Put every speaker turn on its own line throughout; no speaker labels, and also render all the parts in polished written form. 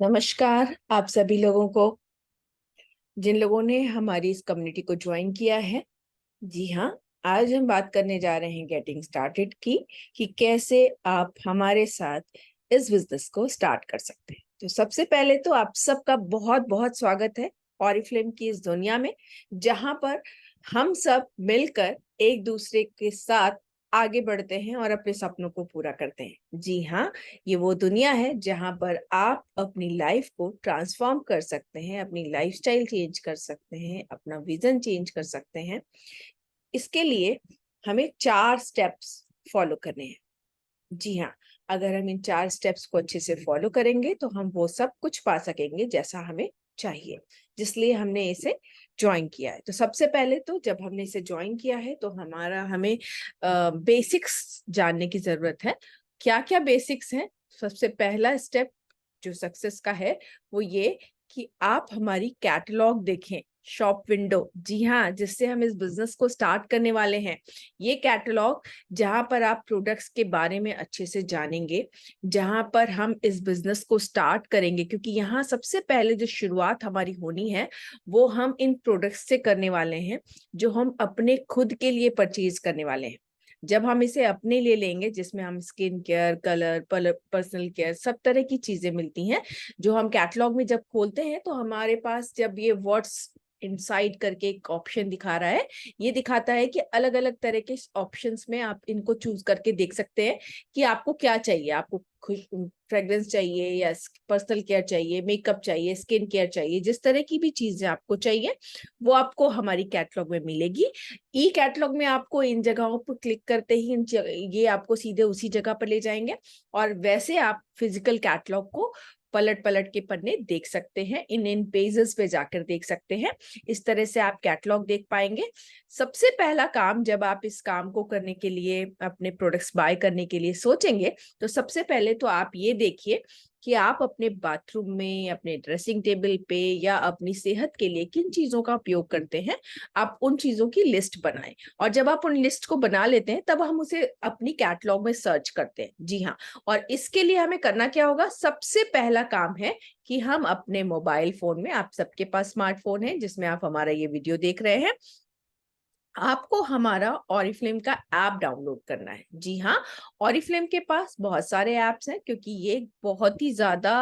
नमस्कार आप सभी लोगों को, जिन लोगों ने हमारी इस कम्युनिटी को ज्वाइन किया है। जी हाँ, आज हम बात करने जा रहे हैं गेटिंग स्टार्टेड की कि कैसे आप हमारे साथ इस बिजनेस को स्टार्ट कर सकते हैं। तो सबसे पहले तो आप सबका बहुत बहुत स्वागत है ऑरिफ्लेम की इस दुनिया में, जहां पर हम सब मिलकर एक दूसरे के साथ आगे बढ़ते हैं और अपने सपनों को पूरा करते हैं। जी हाँ, ये वो दुनिया है जहां पर आप अपनी लाइफ को ट्रांसफॉर्म कर सकते हैं, अपनी लाइफस्टाइल चेंज कर सकते हैं, अपना विजन चेंज कर सकते हैं। इसके लिए हमें 4 स्टेप्स फॉलो करने हैं। जी हाँ, अगर हम इन 4 स्टेप्स को अच्छे से फॉलो करेंगे तो हम वो सब कुछ पा सकेंगे जैसा हमें चाहिए, जिसलिए हमने इसे ज्वाइन किया है। तो सबसे पहले तो जब हमने इसे ज्वाइन किया है तो हमें बेसिक्स जानने की जरूरत है। क्या क्या बेसिक्स हैं? सबसे पहला स्टेप जो सक्सेस का है वो ये कि आप हमारी कैटलॉग देखें, शॉप विंडो। जी हाँ, जिससे हम इस बिजनेस को स्टार्ट करने वाले हैं। ये कैटलॉग जहां पर आप प्रोडक्ट्स के बारे में अच्छे से जानेंगे, जहां पर हम इस बिजनेस को स्टार्ट करेंगे, क्योंकि यहाँ सबसे पहले जो शुरुआत हमारी होनी है वो हम इन प्रोडक्ट्स से करने वाले हैं, जो हम अपने खुद के लिए परचेज करने वाले हैं। जब हम इसे अपने लिए लेंगे, जिसमें हम skin care, colour, personal care, सब तरह की चीजें मिलती हैं, जो हम कैटलॉग में जब खोलते हैं तो हमारे पास जब ये व्हाट्स इनसाइड करके एक ऑप्शन दिखा रहा है, ये दिखाता है कि अलग अलग तरह के ऑप्शंस में आप इनको चूज करके देख सकते हैं कि आपको क्या चाहिए। आपको खुश फ्रेग्रेंस चाहिए या पर्सनल केयर चाहिए, मेकअप चाहिए, स्किन केयर चाहिए, जिस तरह की भी चीजें आपको चाहिए वो आपको हमारी कैटलॉग में मिलेगी। ई कैटलॉग में आपको इन जगहों पर क्लिक करते ही ये आपको सीधे उसी जगह पर ले जाएंगे और वैसे आप फिजिकल कैटलॉग को पलट पलट के पन्ने देख सकते हैं, इन इन पेजेस पे जाकर देख सकते हैं। इस तरह से आप कैटलॉग देख पाएंगे। सबसे पहला काम, जब आप इस काम को करने के लिए, अपने प्रोडक्ट्स बाय करने के लिए सोचेंगे, तो सबसे पहले तो आप ये देखिए कि आप अपने बाथरूम में, अपने ड्रेसिंग टेबल पे या अपनी सेहत के लिए किन चीजों का उपयोग करते हैं। आप उन चीजों की लिस्ट बनाएं, और जब आप उन लिस्ट को बना लेते हैं तब हम उसे अपनी कैटलॉग में सर्च करते हैं। जी हाँ, और इसके लिए हमें करना क्या होगा? सबसे पहला काम है कि हम अपने मोबाइल फोन में, आप सबके पास स्मार्टफोन है जिसमें आप हमारा ये वीडियो देख रहे हैं, आपको हमारा ऑरिफ्लेम का ऐप डाउनलोड करना है। जी हाँ, ऑरिफ्लेम के पास बहुत सारे ऐप्स हैं, क्योंकि ये बहुत ही ज्यादा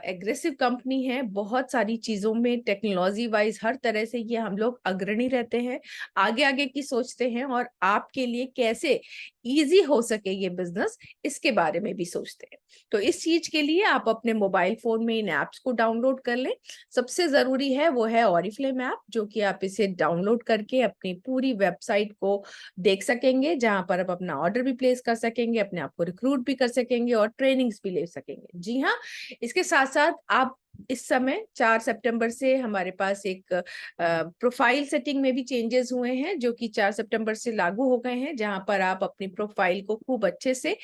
एग्रेसिव कंपनी है। बहुत सारी चीजों में टेक्नोलॉजी वाइज हर तरह से ये हम लोग अग्रणी रहते हैं, आगे आगे की सोचते हैं, और आपके लिए कैसे इजी हो सके ये बिजनेस, इसके बारे में भी सोचते हैं। तो इस चीज के लिए आप अपने मोबाइल फोन में इन ऐप्स को डाउनलोड कर लें। सबसे जरूरी है वो है ऑरिफ्लेम ऐप, जो कि आप इसे डाउनलोड करके अपनी पूरी वेबसाइट को देख सकेंगे, जहां पर आप अपना ऑर्डर भी प्लेस कर सकेंगे, अपने आप को रिक्रूट भी कर सकेंगे और ट्रेनिंग्स भी ले सकेंगे। जी हाँ, इसके साथ साथ आप इस समय 4 सितंबर से हमारे पास एक प्रोफाइल सेटिंग में भी चेंजेस हुए हैं, जो कि 4 सितंबर से लागू हो गए हैं, जहां पर आप अपनी प्रोफाइल को खूब अच्छे से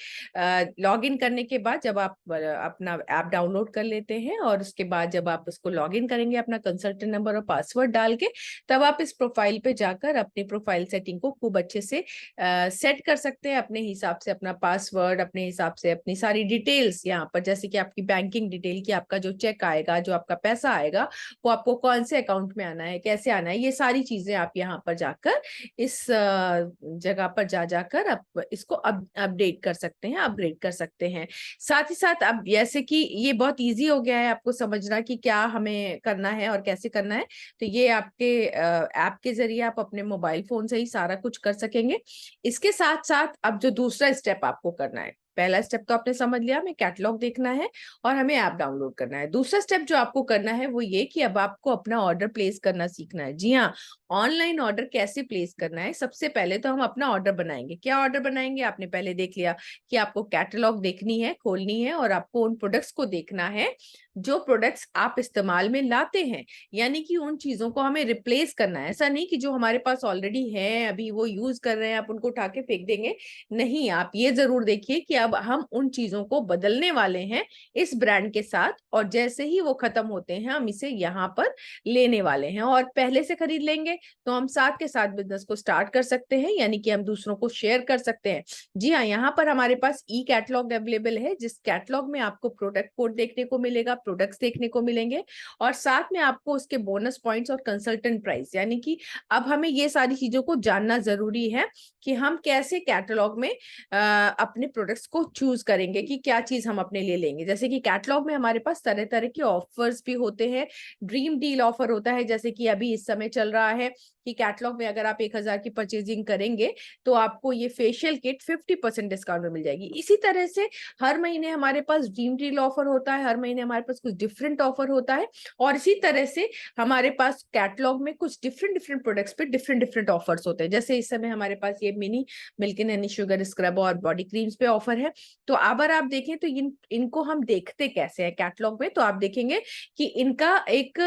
लॉग इन करने के बाद, जब आप अपना ऐप डाउनलोड कर लेते हैं और उसके बाद जब आप उसको लॉग इन करेंगे अपना कंसल्टेंट नंबर और पासवर्ड डाल के, तब आप इस प्रोफाइल पे जाकर अपनी प्रोफाइल सेटिंग को खूब अच्छे से सेट कर सकते हैं अपने हिसाब से, अपना पासवर्ड अपने हिसाब से, अपनी सारी डिटेल्स यहाँ पर, जैसे कि आपकी बैंकिंग डिटेल, कि आपका जो चेक आएगा, जो आपका पैसा आएगा, वो आपको कौन से अकाउंट में आना है, कैसे आना है, ये सारी चीजें आप यहाँ पर जाकर इस जगह पर जाकर आप इसको अपडेट कर सकते हैं, अपग्रेड कर सकते हैं। साथ ही साथ अब जैसे कि ये बहुत इजी हो गया है आपको समझना कि क्या हमें करना है और कैसे करना है, तो ये आपके ऐप के जरिए आप अपने मोबाइल फोन से ही सारा कुछ कर सकेंगे। इसके साथ साथ अब जो दूसरा स्टेप आपको करना है, पहला स्टेप तो आपने समझ लिया, हमें कैटलॉग देखना है और हमें ऐप डाउनलोड करना है। दूसरा स्टेप जो आपको करना है वो ये कि अब आपको अपना ऑर्डर प्लेस करना सीखना है। जी हाँ, ऑनलाइन ऑर्डर कैसे प्लेस करना है? सबसे पहले तो हम अपना ऑर्डर बनाएंगे। क्या ऑर्डर बनाएंगे? आपने पहले देख लिया कि आपको कैटलॉग देखनी है, खोलनी है, और आपको उन प्रोडक्ट्स को देखना है जो प्रोडक्ट्स आप इस्तेमाल में लाते हैं, यानी कि उन चीजों को हमें रिप्लेस करना है। ऐसा नहीं कि जो हमारे पास ऑलरेडी है, अभी वो यूज कर रहे हैं, आप उनको उठा के फेंक देंगे। नहीं, आप ये जरूर देखिए कि अब हम उन चीजों को बदलने वाले हैं इस ब्रांड के साथ, और जैसे ही वो खत्म होते हैं हम इसे यहाँ पर लेने वाले हैं, और पहले से खरीद लेंगे तो हम साथ के साथ बिजनेस को स्टार्ट कर सकते हैं, यानी कि हम दूसरों को शेयर कर सकते हैं। जी हाँ, यहाँ पर हमारे पास ई कैटलॉग अवेलेबल है, जिस कैटलॉग में आपको प्रोडक्ट कोड देखने को मिलेगा, प्रोडक्ट्स देखने को मिलेंगे, और साथ में आपको उसके बोनस पॉइंट्स और कंसल्टेंट प्राइस, यानी कि अब हमें ये सारी चीजों को जानना जरूरी है कि हम कैसे कैटलॉग में अपने प्रोडक्ट्स को चूज करेंगे कि क्या चीज हम अपने लिए लेंगे। जैसे कि कैटलॉग में हमारे पास तरह तरह के ऑफर्स भी होते हैं। ड्रीम डील ऑफर होता है, जैसे कि अभी इस समय चल रहा है कि कैटलॉग में अगर आप 1000 की परचेजिंग करेंगे तो आपको ये फेशियल किट 50% डिस्काउंट में मिल जाएगी। इसी तरह से हर महीने हमारे पास ड्रीम डील ऑफर होता है, हर महीने हमारे पास कुछ डिफरेंट ऑफर होता है, और इसी तरह से हमारे पास कैटलॉग में कुछ डिफरेंट प्रोडक्ट्स पे डिफरेंट ऑफर्स होते हैं। जैसे इस समय हमारे पास ये mini milk and honey sugar scrub और बॉडी क्रीम्स पे ऑफर है। तो अगर आप देखें तो इनको हम देखते कैसे हैं कैटलॉग में, तो आप देखेंगे कि इनका एक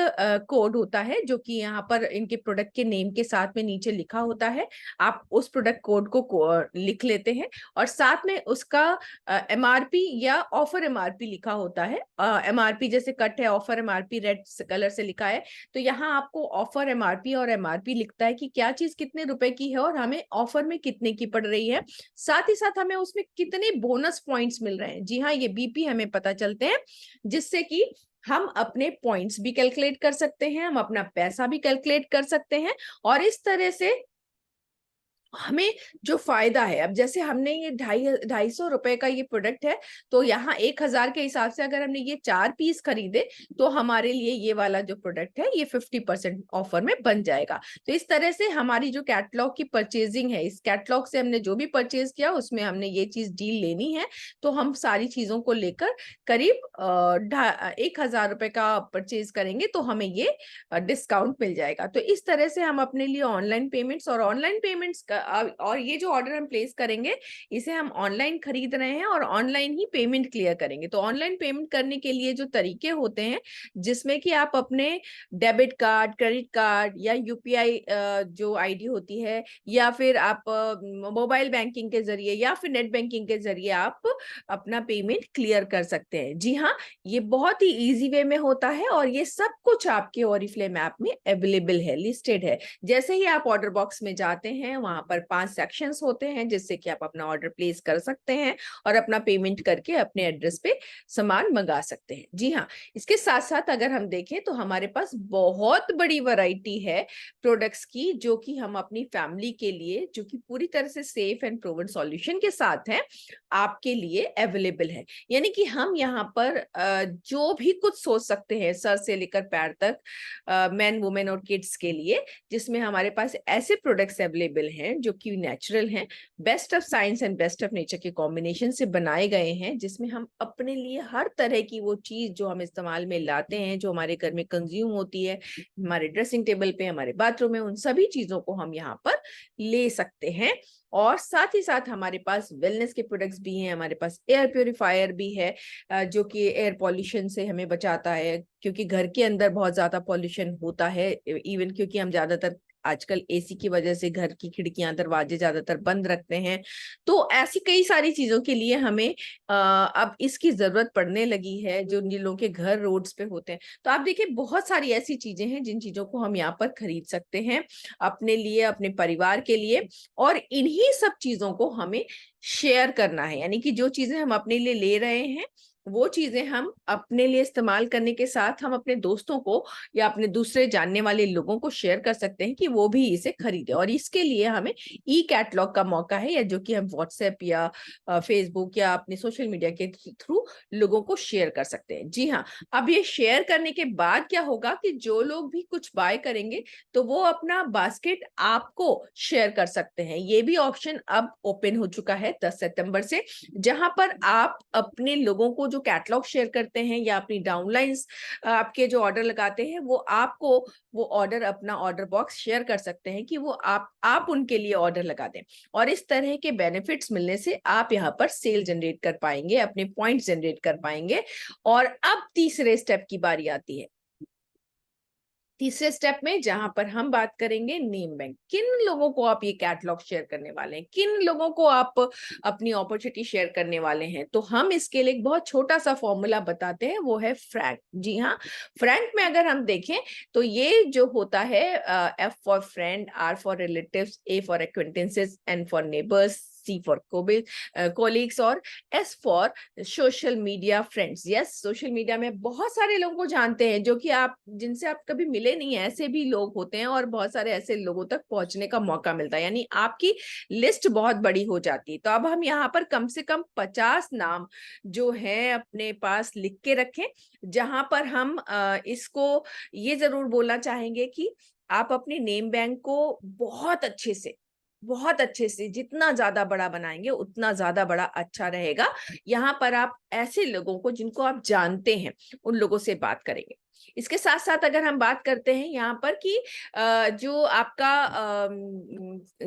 कोड होता है जो कि यहाँ पर इनके प्रोडक्ट के नेम के साथ में नीचे लिखा होता है। आप उस प्रोडक्ट कोड को लिख लेते हैं, और साथ में उसका एमआरपी या ऑफर एमआरपी लिखा होता है। एमआरपी जैसे कट है, ऑफर एमआरपी रेड कलर से लिखा है, तो यहाँ आपको ऑफर एमआरपी और एमआरपी लिखता है कि क्या चीज कितने रुपए की है और हमें ऑफर में कितने की पड़ रही है, साथ ही साथ हमें उसमें कितने बोनस पॉइंट्स मिल रहे हैं। जी हाँ, ये बीपी हमें पता चलते हैं, जिससे कि हम अपने पॉइंट्स भी कैलकुलेट कर सकते हैं, हम अपना पैसा भी कैलकुलेट कर सकते हैं, और इस तरह से हमें जो फायदा है, अब जैसे हमने ये 250 रुपए का ये प्रोडक्ट है, तो यहाँ 1000 के हिसाब से अगर हमने ये 4 पीस खरीदे तो हमारे लिए ये वाला जो प्रोडक्ट है ये 50% ऑफर में बन जाएगा। तो इस तरह से हमारी जो कैटलॉग की परचेजिंग है, इस कैटलॉग से हमने जो भी परचेज किया उसमें हमने ये चीज डील लेनी है, तो हम सारी चीजों को लेकर करीब 1000 रुपए का परचेज करेंगे तो हमें ये डिस्काउंट मिल जाएगा। तो इस तरह से हम अपने लिए ऑनलाइन पेमेंट्स और ये जो ऑर्डर हम प्लेस करेंगे इसे हम ऑनलाइन खरीद रहे हैं और ऑनलाइन ही पेमेंट क्लियर करेंगे। तो ऑनलाइन पेमेंट करने के लिए जो तरीके होते हैं, जिसमें कि आप अपने डेबिट कार्ड, क्रेडिट कार्ड या यूपीआई जो आईडी होती है, या फिर आप मोबाइल बैंकिंग के जरिए या फिर नेट बैंकिंग के जरिए आप अपना पेमेंट क्लियर कर सकते हैं। जी हाँ, ये बहुत ही इजी वे में होता है, और ये सब कुछ आपके ओरिफ्लेम ऐप में अवेलेबल है, लिस्टेड है। जैसे ही आप ऑर्डर बॉक्स में जाते हैं, वहां पर 5 सेक्शंस होते हैं जिससे कि आप अपना ऑर्डर प्लेस कर सकते हैं और अपना पेमेंट करके अपने एड्रेस पे सामान मंगा सकते हैं। जी हाँ, इसके साथ साथ अगर हम देखें तो हमारे पास बहुत बड़ी वैरायटी है प्रोडक्ट्स की, जो कि हम अपनी फैमिली के लिए, जो कि पूरी तरह से सेफ एंड प्रूवन सॉल्यूशन के साथ है, आपके लिए अवेलेबल है। यानी कि हम यहाँ पर जो भी कुछ सोच सकते हैं सर से लेकर पैर तक, मैन, वुमेन और किड्स के लिए, जिसमें हमारे पास ऐसे प्रोडक्ट्स अवेलेबल हैं जो कि नेचुरल हैं, best of science and best of nature के कॉम्बिनेशन से बनाए गए हैं, जिसमें हम अपने लिए हर तरह की वो चीज जो हम इस्तेमाल में लाते हैं, जो हमारे घर में कंज्यूम होती है, हमारे ड्रेसिंग टेबल पे, हमारे बाथरूम में, उन सभी चीजों को हम यहाँ पर ले सकते हैं। और साथ ही साथ हमारे पास वेलनेस के प्रोडक्ट्स भी हैं, हमारे पास एयर प्योरीफायर भी है, जो कि एयर पॉल्यूशन से हमें बचाता है, क्योंकि घर के अंदर बहुत ज्यादा पॉल्यूशन होता है, इवन क्योंकि हम ज्यादातर आजकल एसी की वजह से घर की खिड़कियां, दरवाजे ज्यादातर बंद रखते हैं। तो ऐसी कई सारी चीजों के लिए हमें अब इसकी जरूरत पड़ने लगी है, जो जिन लोगों के घर रोड्स पे होते हैं। तो आप देखिए, बहुत सारी ऐसी चीजें हैं जिन चीजों को हम यहाँ पर खरीद सकते हैं अपने लिए, अपने परिवार के लिए, और इन्हीं सब चीजों को हमें शेयर करना है। यानी कि जो चीजें हम अपने लिए ले रहे हैं वो चीजें हम अपने लिए इस्तेमाल करने के साथ हम अपने दोस्तों को या अपने दूसरे जानने वाले लोगों को शेयर कर सकते हैं कि वो भी इसे खरीदे। और इसके लिए हमें ई कैटलॉग का मौका है, या जो कि हम व्हाट्सएप या फेसबुक या अपने सोशल मीडिया के थ्रू लोगों को शेयर कर सकते हैं। जी हाँ, अब ये शेयर करने के बाद क्या होगा कि जो लोग भी कुछ बाय करेंगे तो वो अपना बास्केट आपको शेयर कर सकते हैं। ये भी ऑप्शन अब ओपन हो चुका है 10 सितंबर से, जहां पर आप अपने लोगों को जो कैटलॉग शेयर करते हैं या अपनी डाउनलाइंस आपके जो ऑर्डर लगाते हैं, वो आपको वो ऑर्डर, अपना ऑर्डर बॉक्स शेयर कर सकते हैं कि वो आप उनके लिए ऑर्डर लगा दें। और इस तरह के बेनिफिट्स मिलने से आप यहाँ पर सेल जनरेट कर पाएंगे, अपने पॉइंट जनरेट कर पाएंगे। और अब तीसरे स्टेप की बारी आती है। तीसरे स्टेप में जहां पर हम बात करेंगे नेम बैंक, किन लोगों को आप ये कैटलॉग शेयर करने वाले हैं, किन लोगों को आप अपनी अपॉर्चुनिटी शेयर करने वाले हैं। तो हम इसके लिए एक बहुत छोटा सा फॉर्मूला बताते हैं, वो है फ्रैंक। जी हाँ, फ्रैंक में अगर हम देखें तो ये जो होता है, F for friend, R for relatives, A for acquaintances, N for neighbours, C for colleagues और S for social media friends. Yes, social media में बहुत सारे लोगों को जानते हैं जो कि आप, जिनसे आप कभी मिले नहीं है, ऐसे भी लोग होते हैं और बहुत सारे ऐसे लोगों तक पहुंचने का मौका मिलता है, यानी आपकी लिस्ट बहुत बड़ी हो जाती है। तो अब हम यहाँ पर कम से कम 50 नाम जो है अपने पास लिख के रखें, जहां पर हम इसको ये जरूर बोलना चाहेंगे कि आप अपने नेम बैंक को बहुत अच्छे से जितना ज्यादा बड़ा बनाएंगे उतना ज्यादा बड़ा अच्छा रहेगा। यहाँ पर आप ऐसे लोगों को जिनको आप जानते हैं उन लोगों से बात करेंगे। इसके साथ साथ अगर हम बात करते हैं यहाँ पर कि जो आपका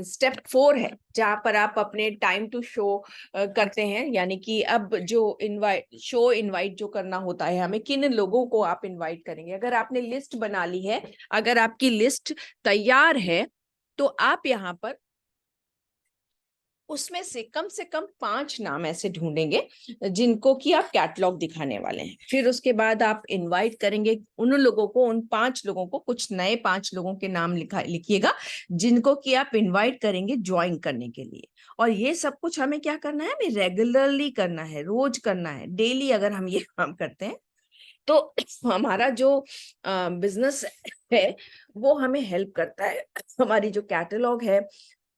स्टेप 4 है, जहां पर आप अपने टाइम टू शो करते हैं, यानी कि अब जो इनवाइट जो करना होता है, हमें किन लोगों को आप इनवाइट करेंगे। अगर आपने लिस्ट बना ली है, अगर आपकी लिस्ट तैयार है, तो आप यहाँ पर उसमें से कम 5 नाम ऐसे ढूंढेंगे जिनको कि आप कैटलॉग दिखाने वाले हैं। फिर उसके बाद आप इनवाइट करेंगे उन लोगों को, उन 5 लोगों को, कुछ नए 5 लोगों के नाम लिखिएगा जिनको कि आप इनवाइट करेंगे ज्वाइन करने के लिए। और ये सब कुछ हमें क्या करना है, हमें रेगुलरली करना है, रोज करना है, डेली अगर हम ये काम करते हैं तो हमारा जो बिजनेस है वो हमें हेल्प करता है। हमारी जो कैटलॉग है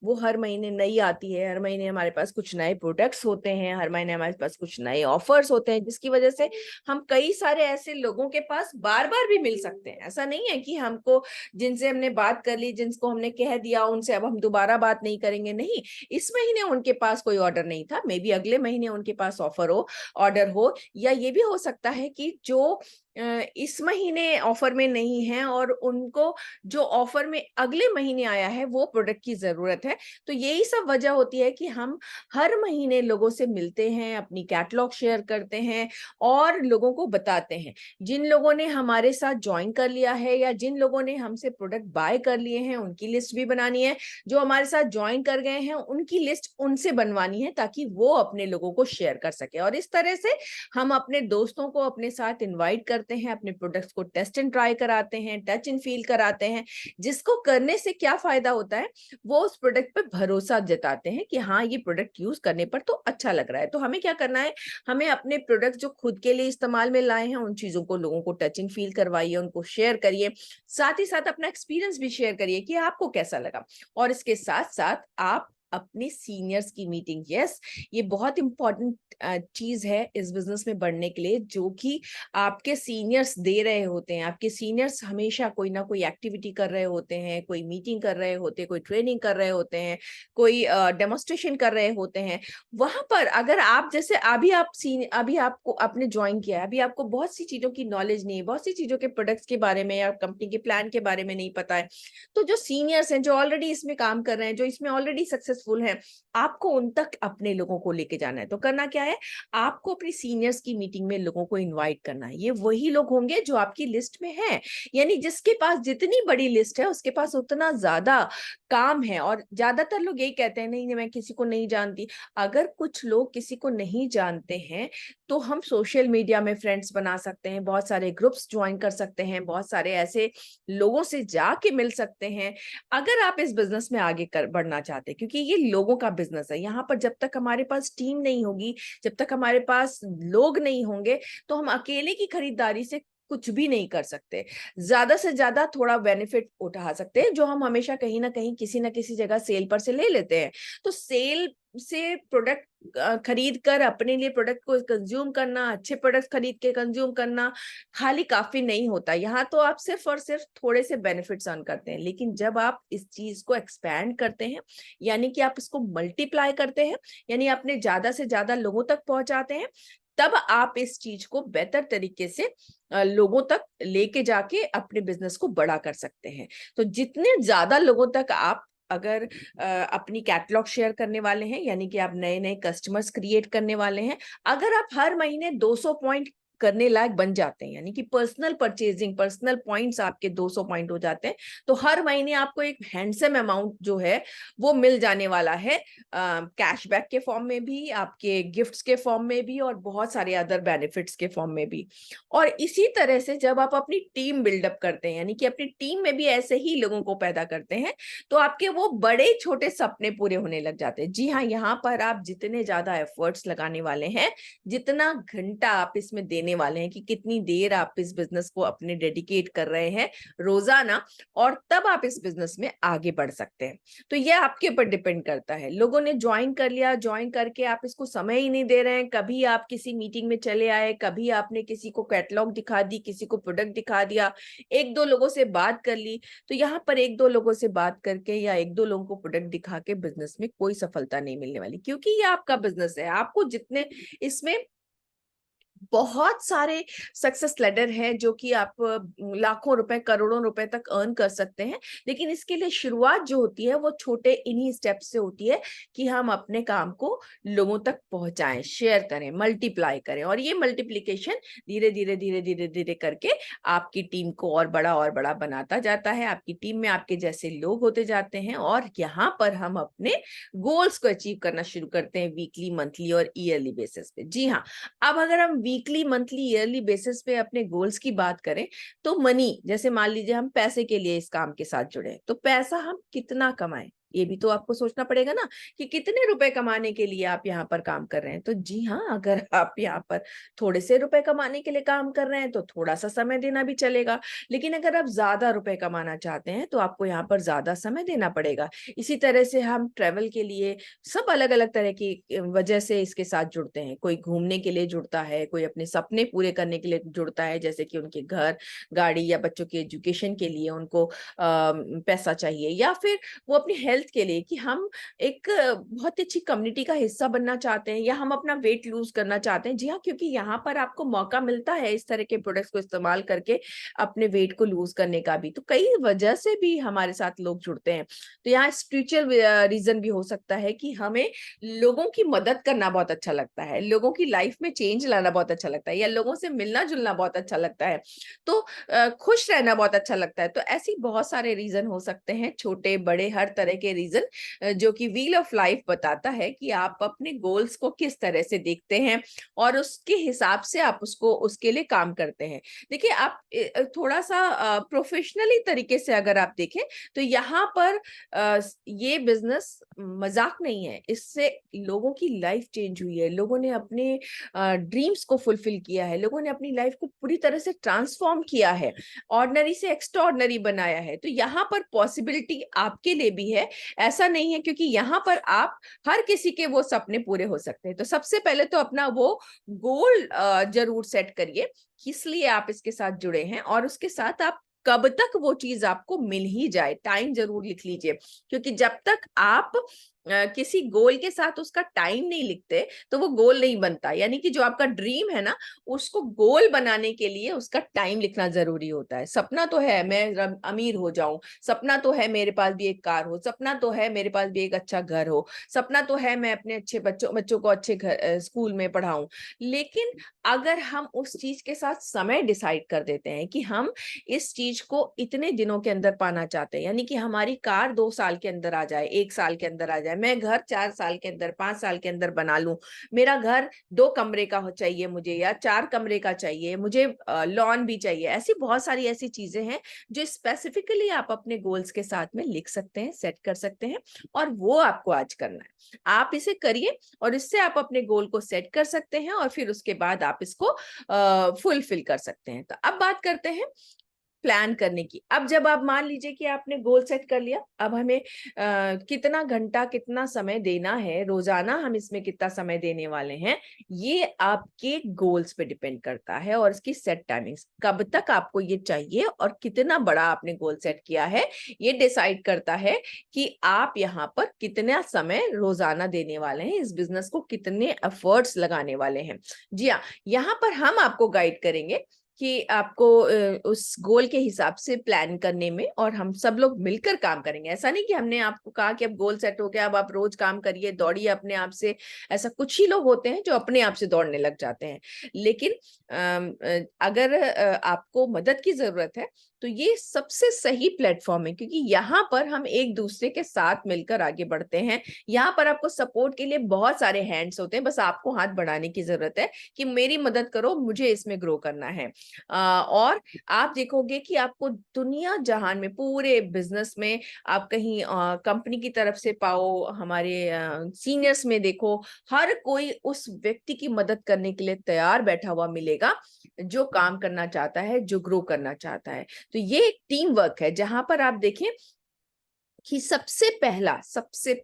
वो हर महीने नई आती है, हर महीने हमारे पास कुछ नए प्रोडक्ट्स होते हैं, हर महीने हमारे पास कुछ नए ऑफर्स होते हैं, जिसकी वजह से हम कई सारे ऐसे लोगों के पास बार बार भी मिल सकते हैं। ऐसा नहीं है कि हमको, जिनसे हमने बात कर ली, जिनको हमने कह दिया उनसे अब हम दोबारा बात नहीं करेंगे, नहीं। इस महीने उनके पास कोई ऑर्डर नहीं था, मे बी अगले महीने उनके पास ऑर्डर हो, या ये भी हो सकता है कि जो इस महीने ऑफर में नहीं है और उनको जो ऑफर में अगले महीने आया है वो प्रोडक्ट की जरूरत है। तो यही सब वजह होती है कि हम हर महीने लोगों से मिलते हैं, अपनी कैटलॉग शेयर करते हैं और लोगों को बताते हैं। जिन लोगों ने हमारे साथ ज्वाइन कर लिया है या जिन लोगों ने हमसे प्रोडक्ट बाय कर लिए हैं उनकी लिस्ट भी बनानी है, जो हमारे साथ ज्वाइन कर गए हैं उनकी लिस्ट उनसे बनवानी है, ताकि वो अपने लोगों को शेयर कर सके। और इस तरह से हम अपने दोस्तों को अपने साथ इनवाइट करते हैं, अपने प्रोडक्ट्स को टेस्ट एंड ट्राई कराते हैं, टच एंड फील कराते हैं, जिसको करने से क्या फायदा होता है, वो उस प्रोडक्ट पे भरोसा जताते हैं कि हाँ ये प्रोडक्ट यूज करने पर तो अच्छा लग रहा है। तो हमें क्या करना है, हमें अपने प्रोडक्ट जो खुद के लिए इस्तेमाल में लाए हैं उन चीजों को लोगों को टच एंड फील करवाइए, उनको शेयर करिए, साथ ही साथ अपना एक्सपीरियंस भी शेयर करिए कि आपको कैसा लगा। और इसके साथ साथ आप अपने सीनियर्स की मीटिंग, यस, ये बहुत इंपॉर्टेंट चीज है इस बिजनेस में बढ़ने के लिए, जो कि आपके सीनियर्स दे रहे होते हैं। आपके सीनियर्स हमेशा कोई ना कोई एक्टिविटी कर रहे होते हैं, कोई मीटिंग कर रहे होते हैं, कोई ट्रेनिंग कर रहे होते हैं, कोई डेमोस्ट्रेशन कर रहे होते हैं। वहां पर अगर आप, जैसे अभी आपको आपने ज्वाइन किया है, अभी आपको बहुत सी चीजों की नॉलेज नहीं है, बहुत सी चीजों के प्रोडक्ट्स के बारे में या कंपनी के प्लान के बारे में नहीं पता है, तो जो सीनियर्स हैं, जो ऑलरेडी इसमें काम कर रहे हैं, जो इसमें ऑलरेडी सक्सेसफुल हैं, आपको उन तक अपने लोगों को लेके जाना है। तो करना क्या है, आपको अपनी सीनियर्स की मीटिंग में लोगों को इनवाइट करना है। ये वही लोग होंगे जो आपकी लिस्ट में हैं, यानी जिसके पास जितनी बड़ी लिस्ट है उसके पास उतना ज्यादा काम है। और ज्यादातर लोग यही कहते हैं, नहीं नहीं मैं किसी को नहीं जानती। अगर कुछ लोग किसी को नहीं जानते हैं तो हम सोशल मीडिया में फ्रेंड्स बना सकते हैं, बहुत सारे ग्रुप्स ज्वाइन कर सकते हैं, बहुत सारे ऐसे लोगों से जाके मिल सकते हैं, अगर आप इस बिजनेस में आगे कर बढ़ना चाहते हैं। क्योंकि ये लोगों का बिजनेस है, यहाँ पर जब तक हमारे पास टीम नहीं होगी, जब तक हमारे पास लोग नहीं होंगे, तो हम अकेले की खरीदारी से कुछ भी नहीं कर सकते। ज्यादा से ज्यादा थोड़ा बेनिफिट उठा सकते हैं, जो हम हमेशा कहीं ना कहीं किसी ना किसी जगह सेल पर से ले लेते हैं। तो सेल से प्रोडक्ट खरीद कर अपने लिए प्रोडक्ट को कंज्यूम करना, अच्छे प्रोडक्ट खरीद के कंज्यूम करना खाली काफी नहीं होता। यहाँ तो आप सिर्फ और सिर्फ थोड़े से बेनिफिट्स अर्न करते हैं, लेकिन जब आप इस चीज को एक्सपैंड करते हैं, यानी कि आप इसको मल्टीप्लाई करते हैं, यानी अपने ज्यादा से ज्यादा लोगों तक पहुंचाते हैं, तब आप इस चीज को बेहतर तरीके से लोगों तक लेके जाके अपने बिजनेस को बड़ा कर सकते हैं। तो जितने ज्यादा लोगों तक आप अगर अपनी कैटलॉग शेयर करने वाले हैं, यानी कि आप नए नए कस्टमर्स क्रिएट करने वाले हैं, अगर आप हर महीने 200 पॉइंट करने लायक बन जाते हैं, यानी कि पर्सनल परचेजिंग, पर्सनल पॉइंट्स आपके 200 पॉइंट हो जाते हैं, तो हर महीने आपको एक हैंडसम अमाउंट जो है वो मिल जाने वाला है, कैशबैक के फॉर्म में भी, आपके गिफ्ट्स के फॉर्म में भी, और बहुत सारे अदर बेनिफिट्स के फॉर्म में भी। और इसी तरह से जब आप अपनी टीम बिल्डअप करते हैं, यानी कि अपनी टीम में भी ऐसे ही लोगों को पैदा करते हैं, तो आपके वो बड़े छोटे सपने पूरे होने लग जाते हैं। जी हाँ, यहाँ पर आप जितने ज्यादा एफर्ट्स लगाने वाले हैं, जितना घंटा आप इसमें देने वाले हैं, कि कितनी देर आप इस बिजनेस को अपने डेडिकेट कर रहे हैं रोजाना, और तब आप इस बिजनेस में आगे बढ़ सकते हैं। तो ये आपके ऊपर डिपेंड करता है। लोगों ने ज्वाइन कर लिया, ज्वाइन करके आप इसको समय ही नहीं दे रहे हैं, कभी आप किसी मीटिंग में चले आए, कभी आपने किसी को कैटलॉग दिखा दी, किसी को प्रोडक्ट दिखा दिया, एक दो लोगों से बात कर ली, तो यहाँ पर एक दो लोगों से बात करके या एक दो लोगों को प्रोडक्ट दिखा के बिजनेस में कोई सफलता नहीं मिलने वाली, क्योंकि ये आपका बिजनेस है। आपको जितने इसमें बहुत सारे सक्सेस लेडर है जो कि आप लाखों रुपए, करोड़ों रुपए तक अर्न कर सकते हैं, लेकिन इसके लिए शुरुआत जो होती है वो छोटे इन्हीं स्टेप से होती है, कि हम अपने काम को लोगों तक पहुंचाएं, शेयर करें, मल्टीप्लाई करें, और ये मल्टीप्लिकेशन धीरे धीरे धीरे धीरे धीरे करके आपकी टीम को और बड़ा बनाता जाता है। आपकी टीम में आपके जैसे लोग होते जाते हैं, और यहाँ पर हम अपने गोल्स को अचीव करना शुरू करते हैं, वीकली, मंथली और ईयरली बेसिस पे। जी हाँ, अब अगर हम वीकली, मंथली, ईयरली बेसिस पे अपने गोल्स की बात करें, तो मनी, जैसे मान लीजिए हम पैसे के लिए इस काम के साथ जुड़े, तो पैसा हम कितना कमाएं, ये भी तो आपको सोचना पड़ेगा ना, कि कितने रुपए कमाने के लिए आप यहाँ पर काम कर रहे हैं। तो जी हाँ, अगर आप यहाँ पर थोड़े से रुपए कमाने के लिए काम कर रहे हैं तो थोड़ा सा समय देना भी चलेगा, लेकिन अगर आप ज्यादा रुपए कमाना चाहते हैं तो आपको यहाँ पर ज्यादा समय देना पड़ेगा। इसी तरह से हम ट्रेवल के लिए, सब अलग अलग तरह की वजह से इसके साथ जुड़ते हैं। कोई घूमने के लिए जुड़ता है, कोई अपने सपने पूरे करने के लिए जुड़ता है, जैसे कि उनके घर, गाड़ी, या बच्चों के एजुकेशन के लिए उनको पैसा चाहिए, या फिर वो अपनी हेल्थ के लिए, कि हम एक बहुत अच्छी कम्युनिटी का हिस्सा बनना चाहते हैं, या हम अपना वेट लूज करना चाहते हैं। जी हाँ, क्योंकि यहाँ पर आपको मौका मिलता है इस तरह के प्रोडक्ट्स को इस्तेमाल करके अपने वेट को लूज करने का भी। तो कई वजह से भी हमारे साथ लोग जुड़ते हैं। तो यहाँ स्पिरिचुअल रीजन भी हो सकता है, कि हमें लोगों की मदद करना बहुत अच्छा लगता है, लोगों की लाइफ में चेंज लाना बहुत अच्छा लगता है, या लोगों से मिलना जुलना बहुत अच्छा लगता है, तो खुश रहना बहुत अच्छा लगता है। तो ऐसी बहुत सारे रीजन हो सकते हैं, छोटे बड़े हर तरह के रीजन, जो कि व्हील ऑफ लाइफ बताता है कि आप अपने गोल्स को किस तरह से देखते हैं, और उसके हिसाब से आप उसको, उसके लिए काम करते हैं। देखिए, आप थोड़ा सा प्रोफेशनली तरीके से अगर आप देखें, तो यहाँ पर ये बिजनेस मजाक नहीं है, इससे लोगों की लाइफ चेंज हुई है, लोगों ने अपने ड्रीम्स को फुलफिल किया है, लोगों ने अपनी लाइफ को पूरी तरह से ट्रांसफॉर्म किया है, ऑर्डिनरी से एक्स्ट्राऑर्डिनरी बनाया है। तो यहाँ पर पॉसिबिलिटी आपके लिए भी है, ऐसा नहीं है, क्योंकि यहाँ पर आप, हर किसी के वो सपने पूरे हो सकते हैं। तो सबसे पहले तो अपना वो गोल जरूर सेट करिए, किस लिए आप इसके साथ जुड़े हैं, और उसके साथ आप कब तक वो चीज आपको मिल ही जाए, टाइम जरूर लिख लीजिए, क्योंकि जब तक आप किसी गोल के साथ उसका टाइम नहीं लिखते, तो वो गोल नहीं बनता। यानी कि जो आपका ड्रीम है ना, उसको गोल बनाने के लिए उसका टाइम लिखना जरूरी होता है। सपना तो है मैं अमीर हो जाऊं, सपना तो है मेरे पास भी एक कार हो, सपना तो है मेरे पास भी एक अच्छा घर हो, सपना तो है मैं अपने अच्छे बच्चों को अच्छे घर, स्कूल में पढ़ाऊं। लेकिन अगर हम उस चीज के साथ समय डिसाइड कर देते हैं, कि हम इस चीज को इतने दिनों के अंदर पाना चाहते हैं, यानी कि हमारी कार 2 साल के अंदर आ जाए, 1 साल के अंदर आ जाए, मैं घर 4 साल के अंदर, 5 साल के अंदर बना लूं, मेरा घर 2 कमरे का चाहिए मुझे, या 4 कमरे का चाहिए मुझे, लॉन भी चाहिए। ऐसी बहुत सारी ऐसी चीजें हैं जो स्पेसिफिकली आप अपने गोल्स के साथ में लिख सकते हैं, सेट कर सकते हैं, और वो आपको आज करना है। आप इसे करिए, और इससे आप अपने गोल को सेट कर सकते हैं, और फिर उसके बाद आप इसको फुलफिल कर सकते हैं। तो अब बात करते हैं प्लान करने की। अब जब आप मान लीजिए कि आपने गोल सेट कर लिया, अब हमें कितना घंटा, कितना समय देना है रोजाना, हम इसमें कितना समय देने वाले हैं, ये आपके गोल्स पे डिपेंड करता है, और इसकी सेट टाइमिंग्स, कब तक आपको ये चाहिए और कितना बड़ा आपने गोल सेट किया है, ये डिसाइड करता है कि आप यहाँ पर कितना समय रोजाना देने वाले हैं, इस बिजनेस को कितने एफर्ट्स लगाने वाले हैं। जी हाँ, यहाँ पर हम आपको गाइड करेंगे कि आपको उस गोल के हिसाब से प्लान करने में, और हम सब लोग मिलकर काम करेंगे। ऐसा नहीं कि हमने आपको कहा कि अब गोल सेट हो गया, अब आप रोज काम करिए, दौड़िए अपने आप से। ऐसा कुछ ही लोग होते हैं जो अपने आप से दौड़ने लग जाते हैं। लेकिन अगर आपको मदद की जरूरत है तो ये सबसे सही प्लेटफॉर्म है, क्योंकि यहाँ पर हम एक दूसरे के साथ मिलकर आगे बढ़ते हैं। यहाँ पर आपको सपोर्ट के लिए बहुत सारे हैंड्स होते हैं, बस आपको हाथ बढ़ाने की जरूरत है कि मेरी मदद करो, मुझे इसमें ग्रो करना है। और आप देखोगे कि आपको दुनिया जहान में, पूरे बिजनेस में, आप कहीं कंपनी की तरफ से पाओ, हमारे सीनियर्स में देखो, हर कोई उस व्यक्ति की मदद करने के लिए तैयार बैठा हुआ मिलेगा जो काम करना चाहता है, जो ग्रो करना चाहता है। तो ये एक टीम वर्क है, जहां पर आप देखें कि सबसे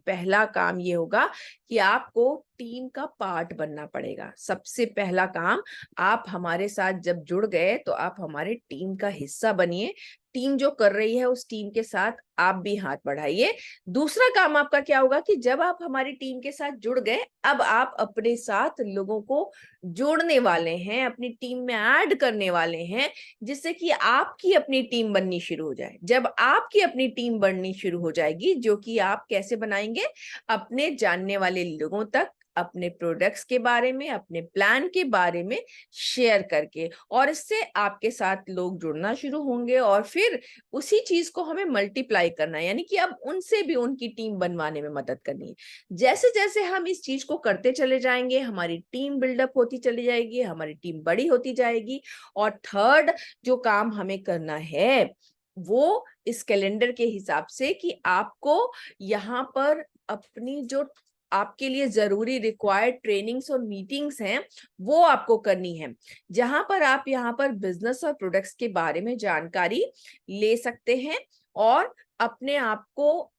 पहला काम ये होगा कि आपको टीम का पार्ट बनना पड़ेगा। सबसे पहला काम, आप हमारे साथ जब जुड़ गए तो आप हमारे टीम का हिस्सा बनिए। टीम जो कर रही है उस टीम के साथ आप भी हाथ बढ़ाइए। दूसरा काम आपका क्या होगा कि जब आप हमारी टीम के साथ जुड़ गए, अब आप अपने साथ लोगों को जोड़ने वाले हैं, अपनी टीम में ऐड करने वाले हैं, जिससे कि आपकी अपनी टीम बननी शुरू हो जाए। जब आपकी अपनी टीम बननी शुरू हो जाएगी, जो कि आप कैसे बनाएंगे, अपने जानने वाले लोगों तक अपने प्रोडक्ट्स के बारे में, अपने प्लान के बारे में शेयर करके, और इससे आपके साथ लोग जुड़ना शुरू होंगे, और फिर उसी चीज को हमें मल्टीप्लाई करना है, यानी कि अब उनसे भी उनकी टीम बनवाने में मदद करनी है। जैसे जैसे हम इस चीज को करते चले जाएंगे, हमारी टीम बिल्डअप होती चली जाएगी, हमारी टीम बड़ी होती जाएगी। और थर्ड जो काम हमें करना है वो इस कैलेंडर के हिसाब से, कि आपको यहाँ पर अपनी जो आपके लिए जरूरी रिक्वायर्ड ट्रेनिंग्स और मीटिंग्स हैं वो आपको करनी है, जहां पर आप यहाँ पर बिजनेस और प्रोडक्ट्स के बारे में जानकारी ले सकते हैं और अपने आप को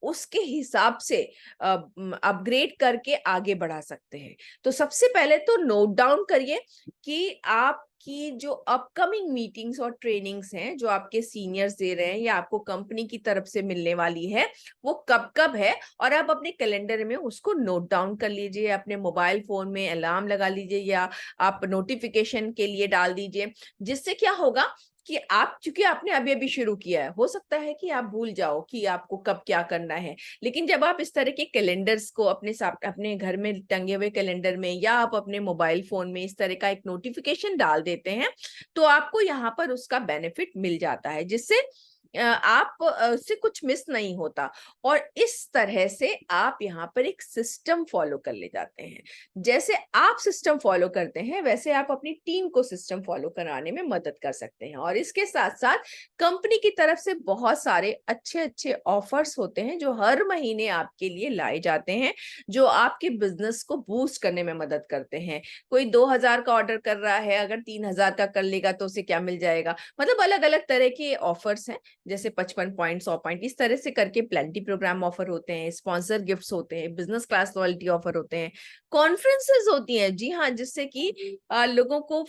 उसके हिसाब से अपग्रेड करके आगे बढ़ा सकते हैं। तो सबसे पहले तो नोट डाउन करिए कि आपकी जो अपकमिंग मीटिंग्स और ट्रेनिंग्स हैं, जो आपके सीनियर्स दे रहे हैं या आपको कंपनी की तरफ से मिलने वाली है, वो कब कब है, और आप अपने कैलेंडर में उसको नोट डाउन कर लीजिए। अपने मोबाइल फोन में अलार्म लगा लीजिए, या आप नोटिफिकेशन के लिए डाल दीजिए। जिससे क्या होगा कि आप, चूंकि आपने अभी अभी शुरू किया है, हो सकता है कि आप भूल जाओ कि आपको कब क्या करना है। लेकिन जब आप इस तरह के कैलेंडर्स को अपने साथ, अपने घर में टंगे हुए कैलेंडर में, या आप अपने मोबाइल फोन में इस तरह का एक नोटिफिकेशन डाल देते हैं, तो आपको यहाँ पर उसका बेनिफिट मिल जाता है, जिससे आप से कुछ मिस नहीं होता। और इस तरह से आप यहाँ पर एक सिस्टम फॉलो कर ले जाते हैं। जैसे आप सिस्टम फॉलो करते हैं, वैसे आप अपनी टीम को सिस्टम फॉलो कराने में मदद कर सकते हैं। और इसके साथ साथ कंपनी की तरफ से बहुत सारे अच्छे अच्छे ऑफर्स होते हैं जो हर महीने आपके लिए लाए जाते हैं, जो आपके बिजनेस को बूस्ट करने में मदद करते हैं। कोई 2000 का ऑर्डर कर रहा है, अगर 3000 का कर लेगा तो उसे क्या मिल जाएगा। मतलब अलग अलग तरह के ऑफर्स हैं, जैसे 55 पॉइंट, 100 पॉइंट, इस तरह से करके प्लेंटी प्रोग्राम ऑफर होते हैं, स्पॉन्सर गिफ्ट्स होते हैं, बिजनेस क्लास लॉयल्टी ऑफर होते हैं, कॉन्फ्रेंसेस होती हैं, जी हाँ, जिससे कि लोगों को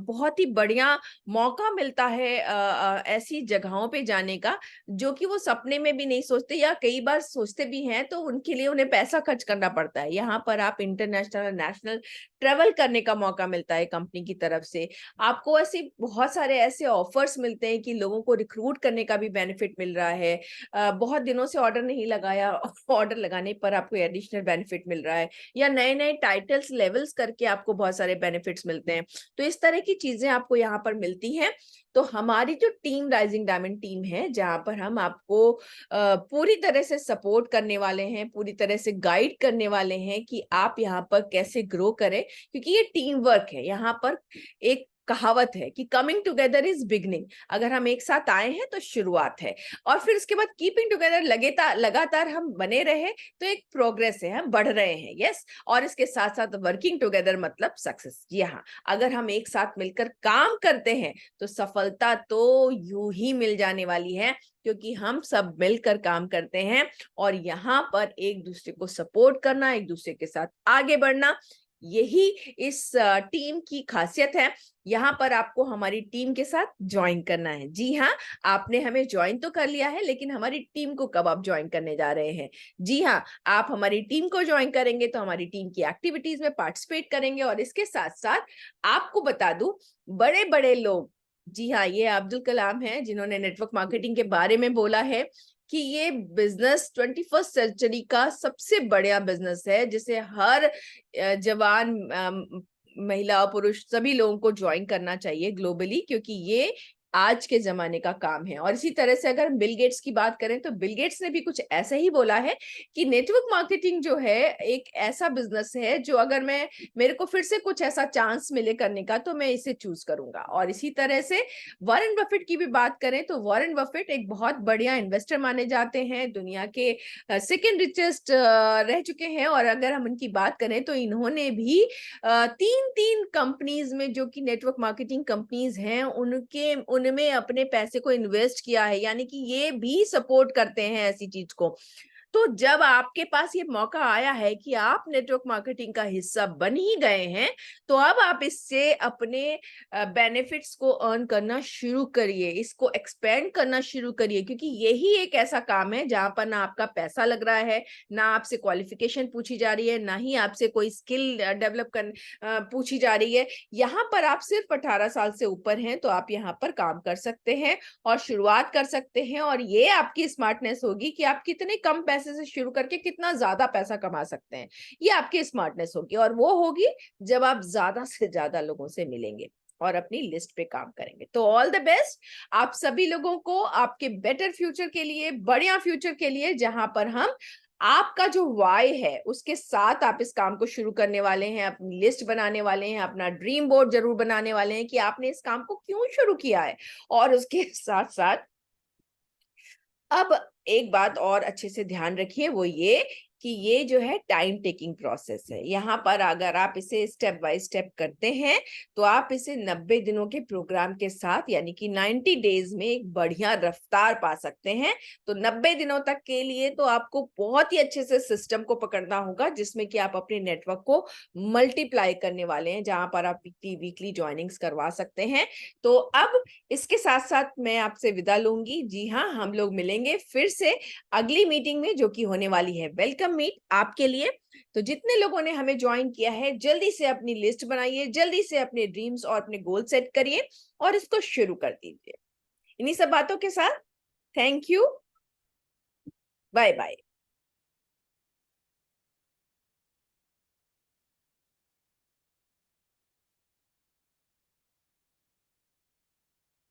बहुत ही बढ़िया मौका मिलता है ऐसी जगहों पे जाने का, जो कि वो सपने में भी नहीं सोचते, या कई बार सोचते भी हैं तो उनके लिए उन्हें पैसा खर्च करना पड़ता है। यहाँ पर आप इंटरनेशनल, नेशनल ट्रेवल करने का मौका मिलता है कंपनी की तरफ से। आपको ऐसे बहुत सारे ऐसे ऑफर्स मिलते हैं कि लोगों को रिक्रूट करने का भी बेनिफिट मिल रहा है। बहुत दिनों से ऑर्डर नहीं लगाया, ऑर्डर लगाने पर आपको एडिशनल बेनिफिट मिल रहा है, या नए नए टाइटल्स, लेवल्स करके आपको बहुत सारे बेनिफिट्स मिलते हैं। तो इस तरह की चीजें आपको यहाँ पर मिलती हैं। तो हमारी जो टीम राइजिंग डायमंड टीम है, जहां पर हम आपको पूरी तरह से सपोर्ट करने वाले हैं, पूरी तरह से गाइड करने वाले हैं कि आप यहाँ पर कैसे ग्रो करें, क्योंकि ये टीम वर्क है। यहाँ पर एक कहावत है कि कमिंग टुगेदर इज बिगनिंग। अगर हम एक साथ आए हैं तो शुरुआत है, और फिर उसके बाद कीपिंग टुगेदर, लगातार हम बने रहे तो एक प्रोग्रेस है, हम बढ़ रहे हैं। यस, और इसके साथ साथ वर्किंग टुगेदर मतलब सक्सेस। जी हाँ, अगर हम एक साथ मिलकर काम करते हैं तो सफलता तो यूं ही मिल जाने वाली है, क्योंकि हम सब मिलकर काम करते हैं। और यहाँ पर एक दूसरे को सपोर्ट करना, एक दूसरे के साथ आगे बढ़ना, यही इस टीम की खासियत है। यहाँ पर आपको हमारी टीम के साथ ज्वाइन करना है। जी हाँ, आपने हमें ज्वाइन तो कर लिया है, लेकिन हमारी टीम को कब आप ज्वाइन करने जा रहे हैं? जी हाँ, आप हमारी टीम को ज्वाइन करेंगे तो हमारी टीम की एक्टिविटीज में पार्टिसिपेट करेंगे, और इसके साथ साथ आपको बता दूं, बड़े बड़े लोग, जी हाँ, ये अब्दुल कलाम हैं जिन्होंने नेटवर्क मार्केटिंग के बारे में बोला है कि ये बिजनेस 21st सेंचुरी का सबसे बड़ा बिजनेस है, जिसे हर जवान महिला पुरुष सभी लोगों को ज्वाइन करना चाहिए ग्लोबली, क्योंकि ये आज के जमाने का काम है। और इसी तरह से अगर हम बिल गेट्स की बात करें तो बिल गेट्स ने भी कुछ ऐसा ही बोला है कि नेटवर्क मार्केटिंग जो है एक ऐसा बिजनेस है जो अगर मेरे को फिर से कुछ ऐसा चांस मिले करने का तो मैं इसे चूज करूंगा। और इसी तरह से वॉरेन बफेट की भी बात करें तो वॉरेन बफेट एक बहुत बढ़िया इन्वेस्टर माने जाते हैं, दुनिया के सेकेंड रिचेस्ट रह चुके हैं। और अगर हम उनकी बात करें तो इन्होंने भी तीन तीन कंपनीज में, जो कि नेटवर्क मार्केटिंग कंपनीज हैं, उनमें अपने पैसे को इन्वेस्ट किया है, यानी कि ये भी सपोर्ट करते हैं ऐसी चीज को। तो जब आपके पास ये मौका आया है कि आप नेटवर्क मार्केटिंग का हिस्सा बन ही गए हैं, तो अब आप इससे अपने बेनिफिट्स को अर्न करना शुरू करिए, इसको एक्सपेंड करना शुरू करिए, क्योंकि यही एक ऐसा काम है जहां पर ना आपका पैसा लग रहा है, ना आपसे क्वालिफिकेशन पूछी जा रही है, ना ही आपसे कोई स्किल डेवलप कर पूछी जा रही है। यहाँ पर आप सिर्फ 18 साल से ऊपर हैं तो आप यहाँ पर काम कर सकते हैं और शुरुआत कर सकते हैं, और ये आपकी स्मार्टनेस होगी कि आप कितने कम पैसे से शुरू करके कितना ज्यादा पैसा कमा सकते हैं। ये आपकी स्मार्टनेस होगी, और वो होगी जब आप ज्यादा से ज्यादा लोगों से मिलेंगे और अपनी लिस्ट पे काम करेंगे। तो ऑल द बेस्ट आप सभी लोगों को, आपके बेटर फ्यूचर के लिए, बढ़िया फ्यूचर के लिए, जहां पर हम आपका जो वाई है उसके साथ आप इस काम को शुरू करने वाले हैं, अपनी लिस्ट बनाने वाले हैं, अपना ड्रीम बोर्ड जरूर बनाने वाले हैं कि आपने इस काम को क्यों शुरू किया है। और उसके साथ साथ अब एक बात और अच्छे से ध्यान रखिए, वो ये कि ये जो है टाइम टेकिंग प्रोसेस है। यहाँ पर अगर आप इसे स्टेप बाय स्टेप करते हैं तो आप इसे 90 दिनों के प्रोग्राम के साथ, यानी कि 90 डेज में एक बढ़िया रफ्तार पा सकते हैं। तो 90 दिनों तक के लिए तो आपको बहुत ही अच्छे से सिस्टम को पकड़ना होगा, जिसमें कि आप अपने नेटवर्क को मल्टीप्लाई करने वाले हैं, जहां पर आप वीकली ज्वाइनिंग्स करवा सकते हैं। तो अब इसके साथ साथ मैं आपसे विदा लूंगी। जी हाँ, हम लोग मिलेंगे फिर से अगली मीटिंग में, जो कि होने वाली है वेलकम मीट आपके लिए। तो जितने लोगों ने हमें ज्वाइन किया है, जल्दी से अपनी लिस्ट बनाइए, जल्दी से अपने ड्रीम्स और अपने गोल सेट करिए और इसको शुरू कर दीजिए। इन्हीं सब बातों के साथ थैंक यू, बाय बाय।